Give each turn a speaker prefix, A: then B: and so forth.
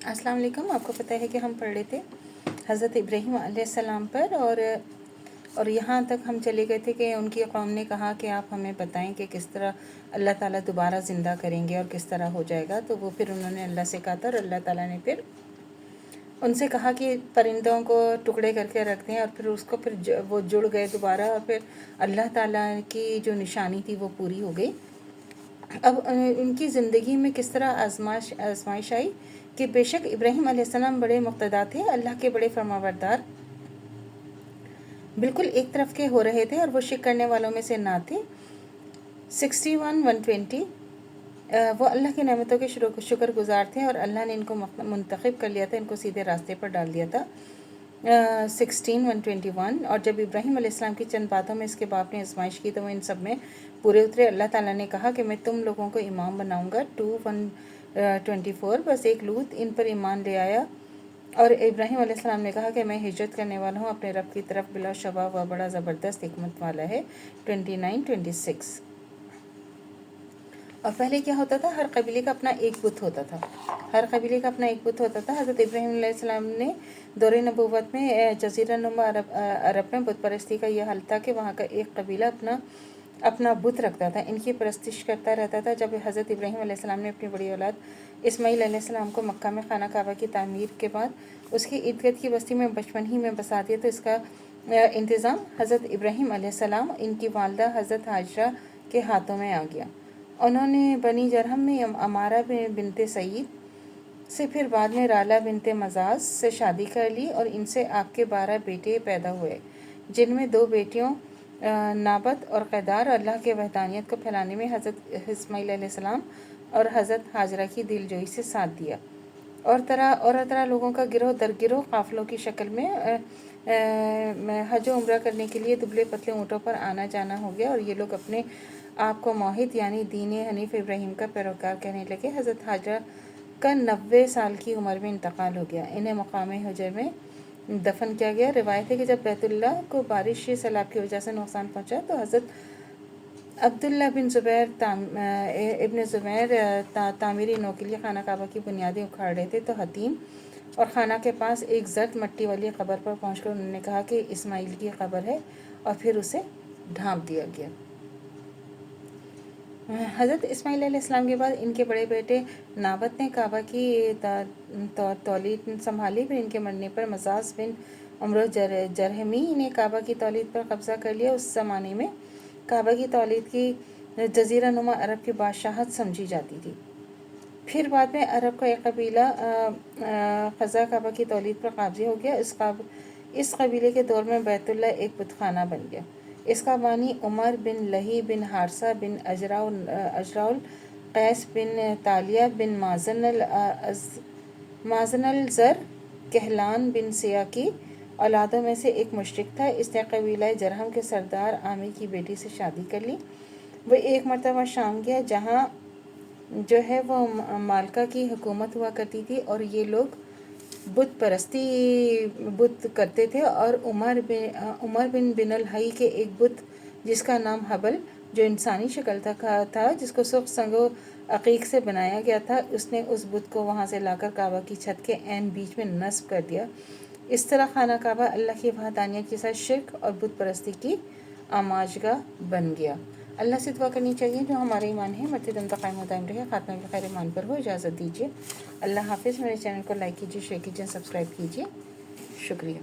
A: السلام علیکم. آپ کو پتہ ہے کہ ہم پڑھ رہے تھے حضرت ابراہیم علیہ السلام پر اور یہاں تک ہم چلے گئے تھے کہ ان کی قوم نے کہا کہ آپ ہمیں بتائیں کہ کس طرح اللہ تعالیٰ دوبارہ زندہ کریں گے اور کس طرح ہو جائے گا. تو وہ پھر انہوں نے اللہ سے کہا تھا اور اللہ تعالیٰ نے پھر ان سے کہا کہ پرندوں کو ٹکڑے کر کے رکھ دیں اور پھر اس کو پھر وہ جڑ گئے دوبارہ اور پھر اللہ تعالیٰ کی جو نشانی تھی وہ پوری ہو گئی. اب ان کی زندگی میں کس طرح آزمائش آئی کہ بے شک ابراہیم علیہ السلام بڑے مقتدا تھے، اللہ کے بڑے فرمانبردار، بالکل ایک طرف کے ہو رہے تھے اور وہ شرک کرنے والوں میں سے نہ تھے. 61-120 وہ اللہ کی نعمتوں کے شکر گزار تھے اور اللہ نے ان کو منتخب کر لیا تھا، ان کو سیدھے راستے پر ڈال دیا تھا. 16-121 اور جب ابراہیم علیہ السلام کی چند باتوں میں اس کے باپ نے آزمائش کی تو وہ ان سب میں پورے اترے. اللہ تعالیٰ نے کہا کہ میں تم لوگوں کو امام بناؤں گا. 2-124 بس ایک لوط ان پر ایمان لے آیا اور ابراہیم علیہ السلام نے کہا کہ میں ہجرت کرنے والا ہوں اپنے رب کی طرف، بلا شبہ وہ بڑا زبردست حکمت والا ہے. 29-26 اور پہلے کیا ہوتا تھا، ہر قبیلے کا اپنا ایک بت ہوتا تھا، حضرت ابراہیم علیہ السلام نے دور نبوت میں جزیرہ نما عرب میں بت پرستی کا یہ حل تھا کہ وہاں کا ایک قبیلہ اپنا بت رکھتا تھا، ان کی پرستش کرتا رہتا تھا. جب حضرت ابراہیم علیہ السلام نے اپنی بڑی اولاد اسماعیل علیہ السلام کو مکہ میں خانہ کعبہ کی تعمیر کے بعد اس کی ارد گرد کی بستی میں بچپن ہی میں بسا دیا تو اس کا انتظام حضرت ابراہیم علیہ السلام ان کی والدہ حضرت حاجرہ کے ہاتھوں میں آ گیا. انہوں نے بنی جرہم میں امارہ بنت سعید سے پھر بعد میں رالہ بنت مزاز سے شادی کر لی اور ان سے آپ کے 12 بیٹے پیدا ہوئے، جن میں 2 بیٹیوں نابت اور قیدار. اللہ کے وحدانیت کو پھیلانے میں حضرت اسماعیل علیہ السلام اور حضرت حاجرہ کی دل جوئی سے ساتھ دیا. اور طرح لوگوں کا گروہ در گروہ قافلوں کی شکل میں حج و عمرہ کرنے کے لیے دبلے پتلے اونٹوں پر آنا جانا ہو گیا اور یہ لوگ اپنے آپ کو موحد یعنی دین حنیف ابراہیم کا پیروکار کہنے لگے. حضرت حاجرہ کا 90 سال کی عمر میں انتقال ہو گیا. انہیں مقام حجر میں دفن کیا گیا. روایت ہے کہ جب بیت اللہ کو بارش سیلاب کی وجہ سے نقصان پہنچا تو حضرت عبداللہ ابن زبیر تعمیری نو کے لیے خانہ کعبہ کی بنیادیں اکھاڑ رہے تھے تو حتیم اور خانہ کے پاس ایک زرد مٹی والی قبر پر پہنچ کر انہوں نے کہا کہ اسماعیل کی قبر ہے اور پھر اسے ڈھانپ دیا گیا. حضرت اسماعیل علیہ السلام کے بعد ان کے بڑے بیٹے نابت نے کعبہ کی تولید سنبھالی. پھر ان کے مرنے پر مزاز بن عمرو جرہمی نے کعبہ کی تولید پر قبضہ کر لیا. اس زمانے میں کعبہ کی تولید کی جزیرہ نما عرب کی بادشاہت سمجھی جاتی تھی. پھر بعد میں عرب کا ایک قبیلہ خزا کعبہ کی تولید پر قابض ہو گیا. اس قبیلے کے دور میں بیت اللہ ایک بت خانہ بن گیا. اس کا بانی عمر بن لہی بن حارثہ بن اجراء القیس بن تالیہ بن مازن الزر کہلان بن سیاہ کی اولادوں میں سے ایک مشرک تھا. اس نے قبیلہ جرہم کے سردار عامر کی بیٹی سے شادی کر لی. وہ ایک مرتبہ شام گیا جہاں جو ہے وہ مالکہ کی حکومت ہوا کرتی تھی اور یہ لوگ بت کرتے تھے. اور عمر بن الحی کے ایک بت جس کا نام حبل جو انسانی شکل تھا جس کو سرخ سنگ و عقیق سے بنایا گیا تھا، اس نے اس بت کو وہاں سے لا کر کعبہ کی چھت کے عین بیچ میں نصب کر دیا. اس طرح خانہ کعبہ اللہ کی وحدانیت کے ساتھ شرک اور بت پرستی کی آماجگاہ بن گیا. اللہ سے دعا کرنی چاہیے جو ہمارے ایمان ہے مرتے دم تک قائم و دائم رہے، خاتمہ بخیر ایمان پر ہو. اجازت دیجیے. اللہ حافظ. میرے چینل کو لائک کیجیے، شیئر کیجیے، سبسکرائب کیجیے. شکریہ.